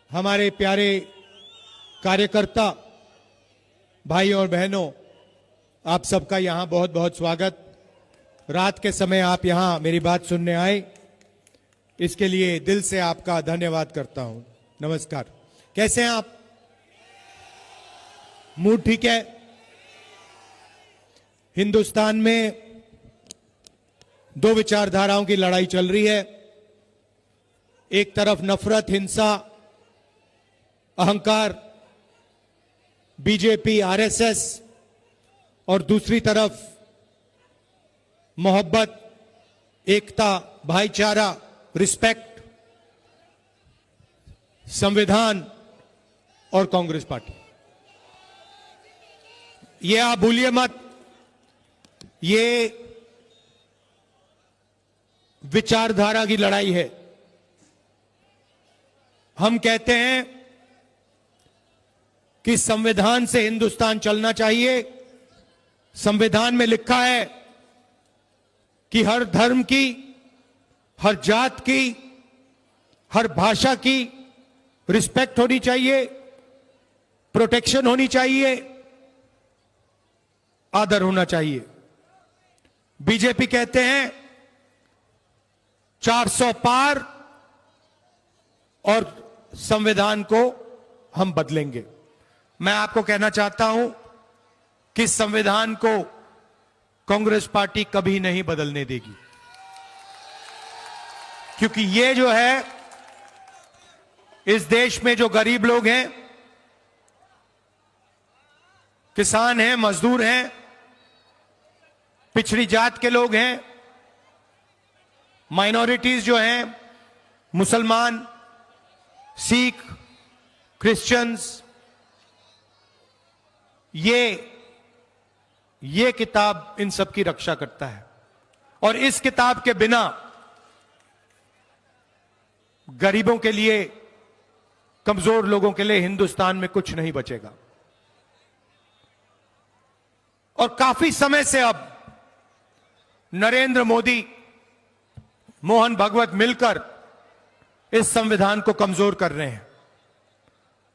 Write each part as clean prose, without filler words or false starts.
हमारे प्यारे कार्यकर्ता भाइयों और बहनों, आप सबका यहां बहुत बहुत स्वागत। रात के समय आप यहां मेरी बात सुनने आए, इसके लिए दिल से आपका धन्यवाद करता हूं। नमस्कार। कैसे हैं आप? मूड ठीक है? हिंदुस्तान में दो विचारधाराओं की लड़ाई चल रही है। एक तरफ नफरत, हिंसा, अहंकार, बीजेपी, आरएसएस, और दूसरी तरफ मोहब्बत, एकता, भाईचारा, रिस्पेक्ट, संविधान और कांग्रेस पार्टी। ये आप भूलिए मत, ये विचारधारा की लड़ाई है। हम कहते हैं कि संविधान से हिंदुस्तान चलना चाहिए। संविधान में लिखा है कि हर धर्म की, हर जात की, हर भाषा की रिस्पेक्ट होनी चाहिए, प्रोटेक्शन होनी चाहिए, आदर होना चाहिए। बीजेपी कहते हैं 400 पार और संविधान को हम बदलेंगे। मैं आपको कहना चाहता हूं कि संविधान को कांग्रेस पार्टी कभी नहीं बदलने देगी, क्योंकि ये जो है, इस देश में जो गरीब लोग हैं, किसान हैं, मजदूर हैं, पिछड़ी जात के लोग हैं, माइनॉरिटीज जो हैं, मुसलमान, सिख, क्रिश्चियंस, ये किताब इन सब की रक्षा करता है। और इस किताब के बिना गरीबों के लिए, कमजोर लोगों के लिए हिंदुस्तान में कुछ नहीं बचेगा। और काफी समय से अब नरेंद्र मोदी, मोहन भागवत मिलकर इस संविधान को कमजोर कर रहे हैं।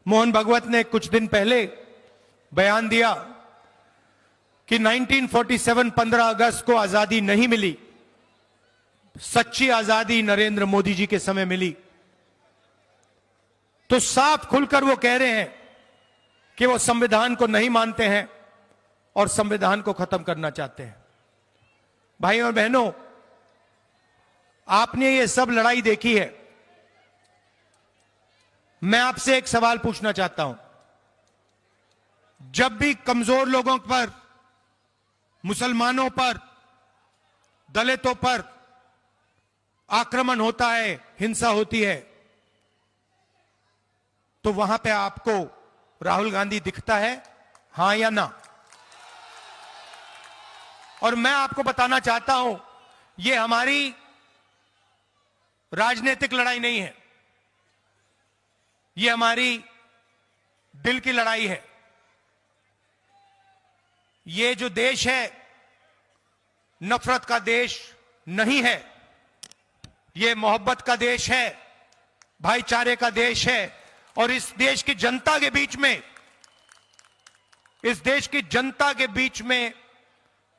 मोहन भागवत ने कुछ दिन पहले बयान दिया कि 1947 15 अगस्त को आजादी नहीं मिली, सच्ची आजादी नरेंद्र मोदी जी के समय मिली। तो साफ खुलकर वो कह रहे हैं कि वो संविधान को नहीं मानते हैं और संविधान को खत्म करना चाहते हैं। भाइयों और बहनों, आपने ये सब लड़ाई देखी है। मैं आपसे एक सवाल पूछना चाहता हूं। जब भी कमजोर लोगों पर, मुसलमानों पर, दलितों पर आक्रमण होता है, हिंसा होती है, तो वहां पे आपको राहुल गांधी दिखता है, हां या ना? और मैं आपको बताना चाहता हूं, यह हमारी राजनीतिक लड़ाई नहीं है, यह हमारी दिल की लड़ाई है। ये जो देश है, नफरत का देश नहीं है, ये मोहब्बत का देश है, भाईचारे का देश है। और इस देश की जनता के बीच में, इस देश की जनता के बीच में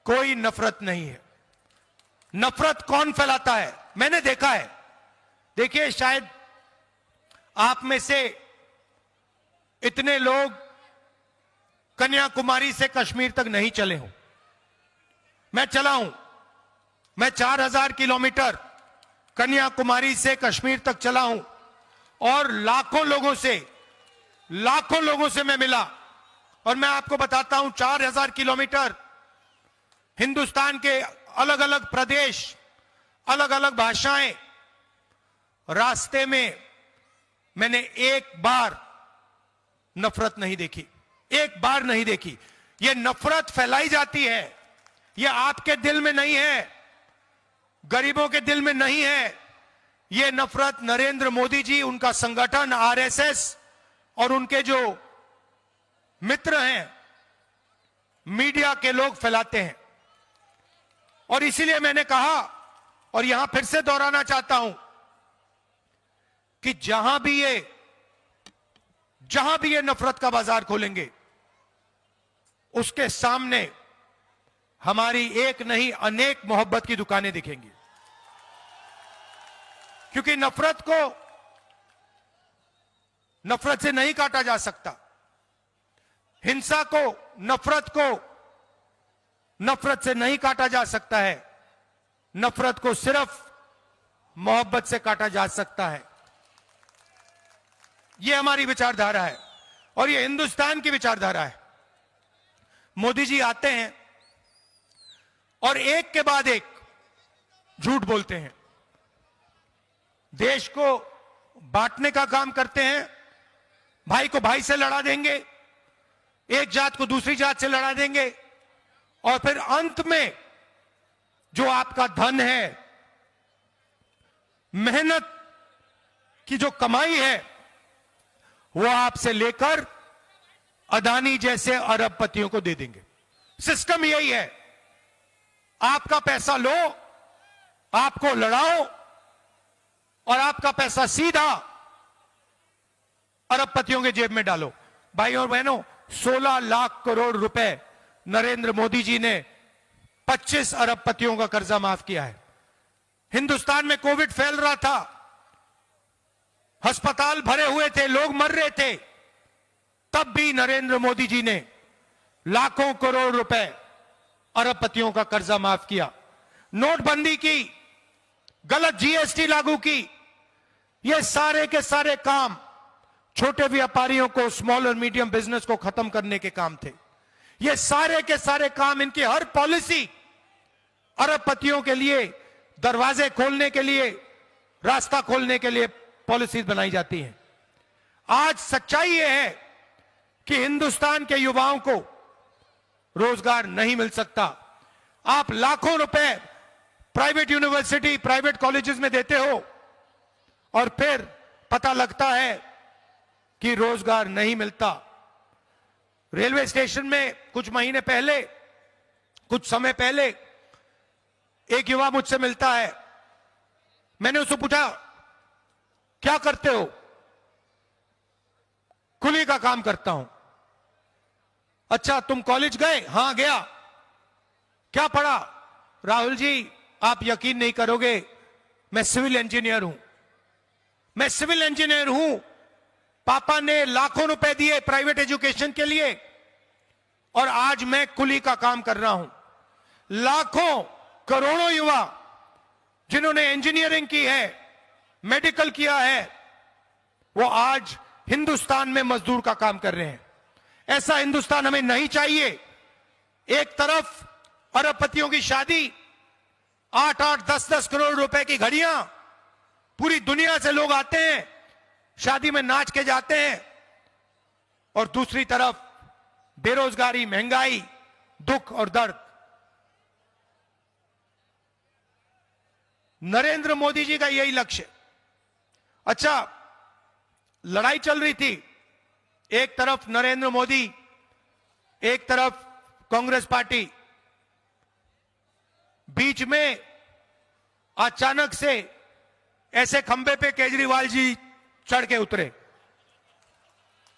कोई नफरत नहीं है। नफरत कौन फैलाता है? मैंने देखा है। देखिए, शायद आप में से इतने लोग कन्याकुमारी से कश्मीर तक नहीं चले हो। मैं चला हूं। मैं 4000 किलोमीटर कन्याकुमारी से कश्मीर तक चला हूं और लाखों लोगों से मैं मिला। और मैं आपको बताता हूं, 4000 किलोमीटर हिंदुस्तान के अलग अलग प्रदेश, अलग अलग भाषाएं, रास्ते में मैंने एक बार नफरत नहीं देखी, एक बार नहीं देखी। यह नफरत फैलाई जाती है, यह आपके दिल में नहीं है, गरीबों के दिल में नहीं है। यह नफरत नरेंद्र मोदी जी, उनका संगठन आरएसएस और उनके जो मित्र हैं, मीडिया के लोग फैलाते हैं। और इसीलिए मैंने कहा, और यहां फिर से दोहराना चाहता हूं, कि जहां भी ये जहां भी ये नफरत का बाजार खोलेंगे, उसके सामने हमारी एक नहीं अनेक मोहब्बत की दुकानें दिखेंगी। क्योंकि नफरत से नहीं काटा जा सकता। हिंसा को, नफरत से नहीं काटा जा सकता है। नफरत को सिर्फ मोहब्बत से काटा जा सकता है। यह हमारी विचारधारा है और यह हिंदुस्तान की विचारधारा है। मोदी जी आते हैं और एक के बाद एक झूठ बोलते हैं, देश को बांटने का काम करते हैं, भाई को भाई से लड़ा देंगे, एक जात को दूसरी जात से लड़ा देंगे, और फिर अंत में जो आपका धन है, मेहनत की जो कमाई है, वो आपसे लेकर अदानी जैसे अरबपतियों को दे देंगे। सिस्टम यही है, आपका पैसा लो, आपको लड़ाओ और आपका पैसा सीधा अरबपतियों के जेब में डालो। भाई और बहनों, 16 लाख करोड़ रुपए नरेंद्र मोदी जी ने 25 अरबपतियों का कर्जा माफ किया है। हिंदुस्तान में कोविड फैल रहा था, अस्पताल भरे हुए थे, लोग मर रहे थे, तब भी नरेंद्र मोदी जी ने लाखों करोड़ रुपए अरबपतियों का कर्जा माफ किया। नोटबंदी की, गलत जीएसटी लागू की, ये सारे के सारे काम छोटे व्यापारियों को, स्मॉल और मीडियम बिजनेस को खत्म करने के काम थे। ये सारे के सारे काम, इनकी हर पॉलिसी अरबपतियों के लिए दरवाजे खोलने के लिए, रास्ता खोलने के लिए पॉलिसीज बनाई जाती हैं। आज सच्चाई यह है कि हिंदुस्तान के युवाओं को रोजगार नहीं मिल सकता। आप लाखों रुपए प्राइवेट यूनिवर्सिटी, प्राइवेट कॉलेजेस में देते हो और फिर पता लगता है कि रोजगार नहीं मिलता। रेलवे स्टेशन में कुछ महीने पहले, कुछ समय पहले एक युवा मुझसे मिलता है। मैंने उससे पूछा, क्या करते हो? कुली का काम करता हूं। अच्छा, तुम कॉलेज गए? हां गया। क्या पढ़ा? राहुल जी, आप यकीन नहीं करोगे, मैं सिविल इंजीनियर हूं। मैं सिविल इंजीनियर हूं। पापा ने लाखों रुपए दिए प्राइवेट एजुकेशन के लिए और आज मैं कुली का काम कर रहा हूं। लाखों करोड़ों युवा जिन्होंने इंजीनियरिंग की है, मेडिकल किया है, वो आज हिंदुस्तान में मजदूर का काम कर रहे हैं। ऐसा हिंदुस्तान हमें नहीं चाहिए। एक तरफ अरबपतियों की शादी, 8-8, 10-10 करोड़ रुपए की घड़ियां, पूरी दुनिया से लोग आते हैं, शादी में नाच के जाते हैं, और दूसरी तरफ बेरोजगारी, महंगाई, दुख और दर्द। नरेंद्र मोदी जी का यही लक्ष्य। अच्छा, लड़ाई चल रही थी, एक तरफ नरेंद्र मोदी, एक तरफ कांग्रेस पार्टी, बीच में अचानक से ऐसे खंबे पे केजरीवाल जी चढ़ के उतरे,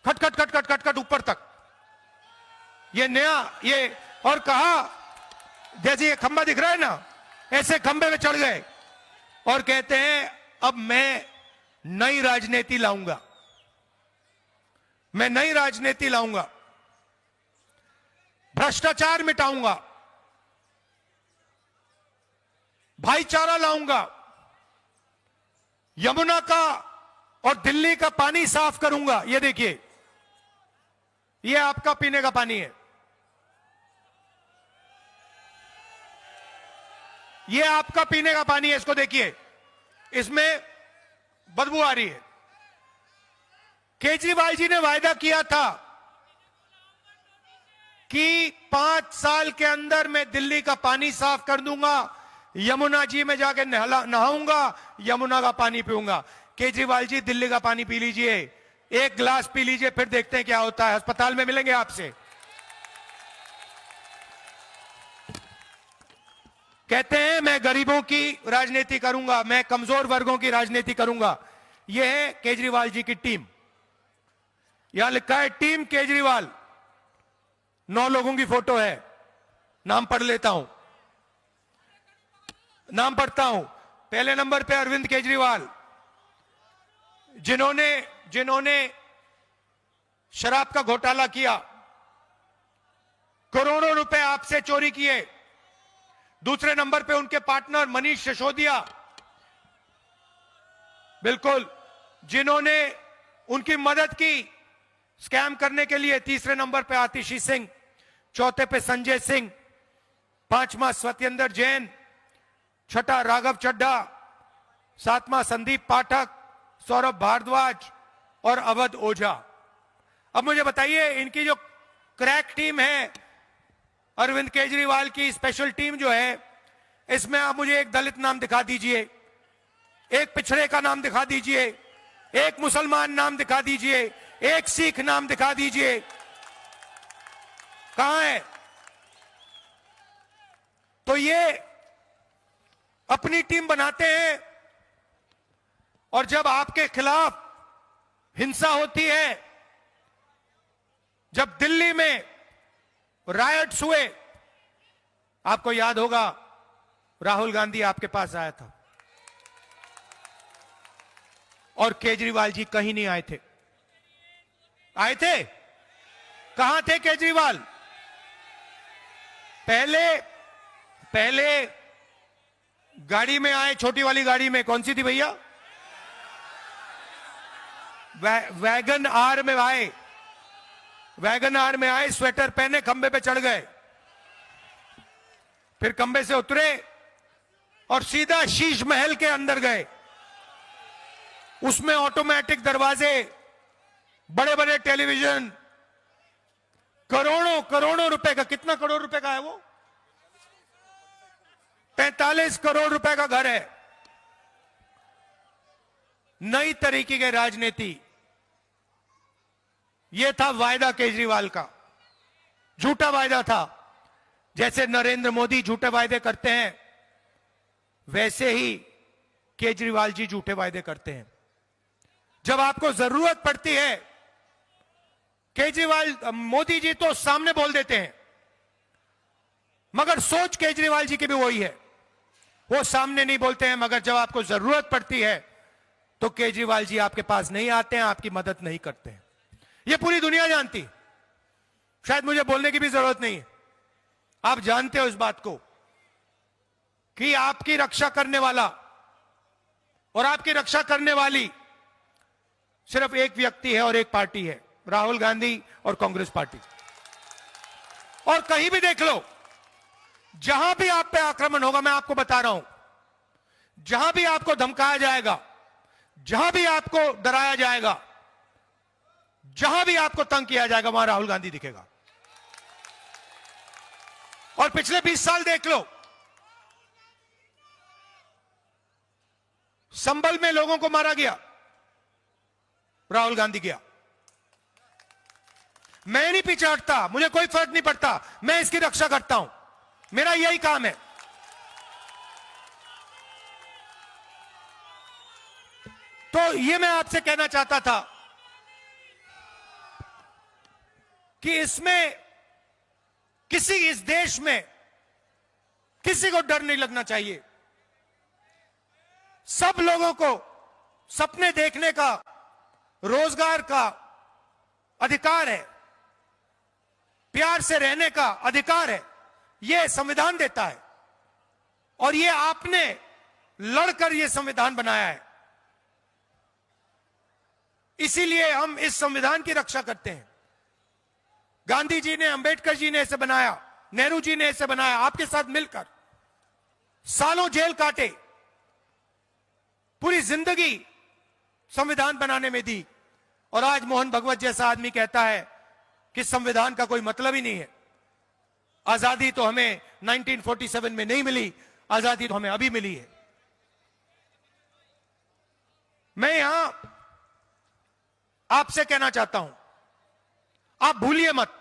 खट खट खट खट खट खट ऊपर तक, ये नया, ये, और कहा, जैसे ये खंबा दिख रहा है ना, ऐसे खंबे पे चढ़ गए और कहते हैं अब मैं नई राजनीति लाऊंगा, मैं नई राजनीति लाऊंगा, भ्रष्टाचार मिटाऊंगा, भाईचारा लाऊंगा, यमुना का और दिल्ली का पानी साफ करूंगा। ये देखिए, ये आपका पीने का पानी है, ये आपका पीने का पानी है, इसको देखिए, इसमें बदबू आ रही है। केजरीवाल जी ने वायदा किया था कि 5 साल के अंदर मैं दिल्ली का पानी साफ कर दूंगा, यमुना जी में जाके नहाऊंगा, यमुना का पानी पीऊंगा। केजरीवाल जी, दिल्ली का पानी पी लीजिए, एक गिलास पी लीजिए, फिर देखते हैं क्या होता है। अस्पताल में मिलेंगे आपसे। कहते हैं मैं गरीबों की राजनीति करूंगा, मैं कमजोर वर्गों की राजनीति करूंगा। यह है केजरीवाल जी की टीम। यहां लिखा है टीम केजरीवाल, 9 लोगों की फोटो है। नाम पढ़ लेता हूं, नाम पढ़ता हूं। पहले नंबर पे अरविंद केजरीवाल, जिन्होंने शराब का घोटाला किया, करोड़ों रुपए आपसे चोरी किए। दूसरे नंबर पे उनके पार्टनर मनीष सिसोदिया, बिल्कुल, जिन्होंने उनकी मदद की स्कैम करने के लिए। तीसरे नंबर पे आतिशी सिंह, चौथे पे संजय सिंह, पांचवा सत्येंद्र जैन, छठा राघव चड्ढा, सातवां संदीप पाठक, सौरभ भारद्वाज और अवध ओझा। अब मुझे बताइए, इनकी जो क्रैक टीम है, अरविंद केजरीवाल की स्पेशल टीम जो है, इसमें आप मुझे एक दलित नाम दिखा दीजिए, एक पिछड़े का नाम दिखा दीजिए, एक मुसलमान नाम दिखा दीजिए, एक सिख नाम दिखा दीजिए। कहां है? तो ये अपनी टीम बनाते हैं, और जब आपके खिलाफ हिंसा होती है, जब दिल्ली में रायट्स हुए, आपको याद होगा राहुल गांधी आपके पास आया था और केजरीवाल जी कहीं नहीं आए थे। आए थे? कहां थे केजरीवाल? पहले गाड़ी में आए, छोटी वाली गाड़ी में, कौन सी थी भैया? वैगन आर में आए, वैगन आर में आए, स्वेटर पहने, खंबे पे चढ़ गए, फिर खंबे से उतरे और सीधा शीश महल के अंदर गए। उसमें ऑटोमेटिक दरवाजे, बड़े बड़े टेलीविजन, करोड़ों रुपए का, कितना करोड़ रुपए का है वो? 45 करोड़ रुपए का घर है। नई तरीके की राजनीति, यह था वायदा केजरीवाल का। झूठा वायदा था। जैसे नरेंद्र मोदी झूठे वायदे करते हैं, वैसे ही केजरीवाल जी झूठे वायदे करते हैं। जब आपको जरूरत पड़ती है, मोदी जी तो सामने बोल देते हैं, मगर सोच केजरीवाल जी की भी वही है। वो सामने नहीं बोलते हैं, मगर जब आपको जरूरत पड़ती है तो केजरीवाल जी आपके पास नहीं आते हैं, आपकी मदद नहीं करते हैं। ये पूरी दुनिया जानती, शायद मुझे बोलने की भी जरूरत नहीं है। आप जानते हो इस बात को कि आपकी रक्षा करने वाला और आपकी रक्षा करने वाली सिर्फ एक व्यक्ति है और एक पार्टी है, राहुल गांधी और कांग्रेस पार्टी। और कहीं भी देख लो, जहां भी आप पे आक्रमण होगा, मैं आपको बता रहा हूं, जहां भी आपको धमकाया जाएगा, जहां भी आपको डराया जाएगा, जहां भी आपको तंग किया जाएगा, वहां राहुल गांधी दिखेगा। और पिछले 20 साल देख लो, संभल में लोगों को मारा गया, राहुल गांधी गया। मैं नहीं पीछे हटता, मुझे कोई फर्क नहीं पड़ता, मैं इसकी रक्षा करता हूं, मेरा यही काम है। तो ये मैं आपसे कहना चाहता था कि इस देश में किसी को डर नहीं लगना चाहिए। सब लोगों को सपने देखने का, रोजगार का अधिकार है, प्यार से रहने का अधिकार है, यह संविधान देता है। और ये आपने लड़कर यह संविधान बनाया है, इसीलिए हम इस संविधान की रक्षा करते हैं। गांधी जी ने, अंबेडकर जी ने इसे बनाया, नेहरू जी ने इसे बनाया, आपके साथ मिलकर सालों जेल काटे, पूरी जिंदगी संविधान बनाने में दी। और आज मोहन भगवत जैसा आदमी कहता है कि संविधान का कोई मतलब ही नहीं है। आजादी तो हमें 1947 में नहीं मिली, आजादी तो हमें अभी मिली है। मैं यहां आपसे कहना चाहता हूं, आप भूलिए मत,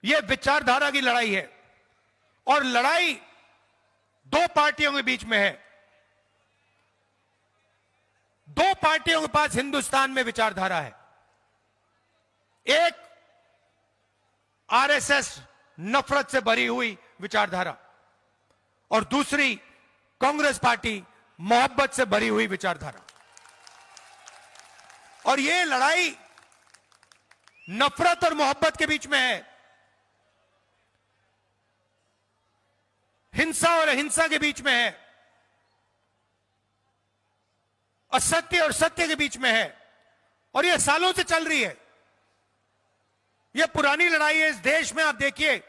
यह विचारधारा की लड़ाई है, और लड़ाई दो पार्टियों के बीच में है। दो पार्टियों के पास हिंदुस्तान में विचारधारा है, एक आरएसएस नफरत से भरी हुई विचारधारा और दूसरी कांग्रेस पार्टी मोहब्बत से भरी हुई विचारधारा। और यह लड़ाई नफरत और मोहब्बत के बीच में है, हिंसा और अहिंसा के बीच में है, असत्य और सत्य के बीच में है, और यह सालों से चल रही है। यह पुरानी लड़ाई है इस देश में। आप देखिए,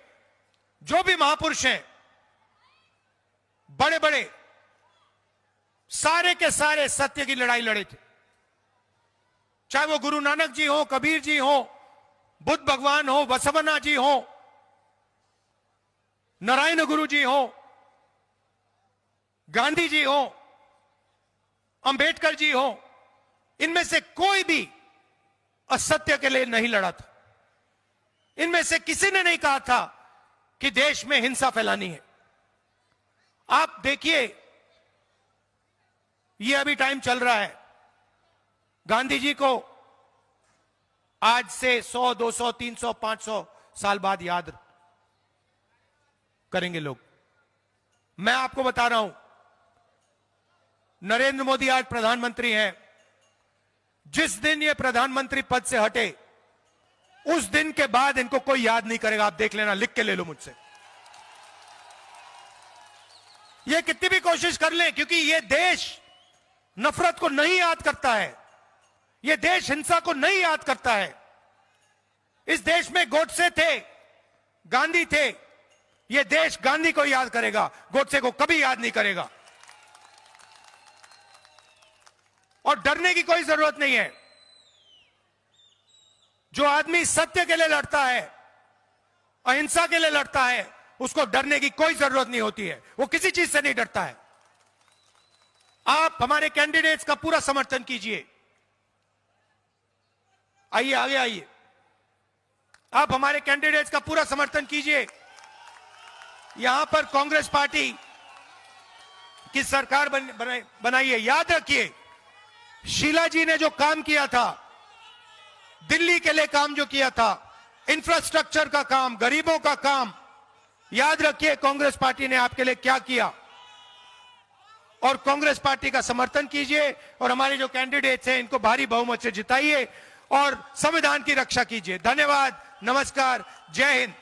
जो भी महापुरुष हैं, बड़े बड़े, सारे के सारे सत्य की लड़ाई लड़े थे। चाहे वो गुरु नानक जी हो, कबीर जी हो, बुद्ध भगवान हो, बसवन्ना जी हो, नारायण गुरु जी हो, गांधी जी हो, अंबेडकर जी हो, इनमें से कोई भी असत्य के लिए नहीं लड़ा था। इनमें से किसी ने नहीं कहा था कि देश में हिंसा फैलानी है। आप देखिए, ये अभी टाइम चल रहा है, गांधी जी को आज से 100, 200, 300, 500 साल बाद याद करेंगे लोग। मैं आपको बता रहा हूं, नरेंद्र मोदी आज प्रधानमंत्री हैं। जिस दिन ये प्रधानमंत्री पद से हटे, उस दिन के बाद इनको कोई याद नहीं करेगा। आप देख लेना, लिख के ले लो मुझसे। ये कितनी भी कोशिश कर लें, क्योंकि ये देश नफरत को नहीं याद करता है, ये देश हिंसा को नहीं याद करता है। इस देश में गोडसे थे, गांधी थे, ये देश गांधी को याद करेगा, गोडसे को कभी याद नहीं करेगा। और डरने की कोई जरूरत नहीं है। जो आदमी सत्य के लिए लड़ता है, अहिंसा के लिए लड़ता है, उसको डरने की कोई जरूरत नहीं होती है। वो किसी चीज से नहीं डरता है। आप हमारे कैंडिडेट्स का पूरा समर्थन कीजिए। आइए, आगे आइए। आप हमारे कैंडिडेट्स का पूरा समर्थन कीजिए। यहां पर कांग्रेस पार्टी की सरकार बनाई है। याद रखिए, शीला जी ने जो काम किया था, दिल्ली के लिए काम जो किया था, इंफ्रास्ट्रक्चर का काम, गरीबों का काम, याद रखिए कांग्रेस पार्टी ने आपके लिए क्या किया। और कांग्रेस पार्टी का समर्थन कीजिए और हमारे जो कैंडिडेट्स हैं इनको भारी बहुमत से जिताइए और संविधान की रक्षा कीजिए। धन्यवाद, नमस्कार, जय हिंद।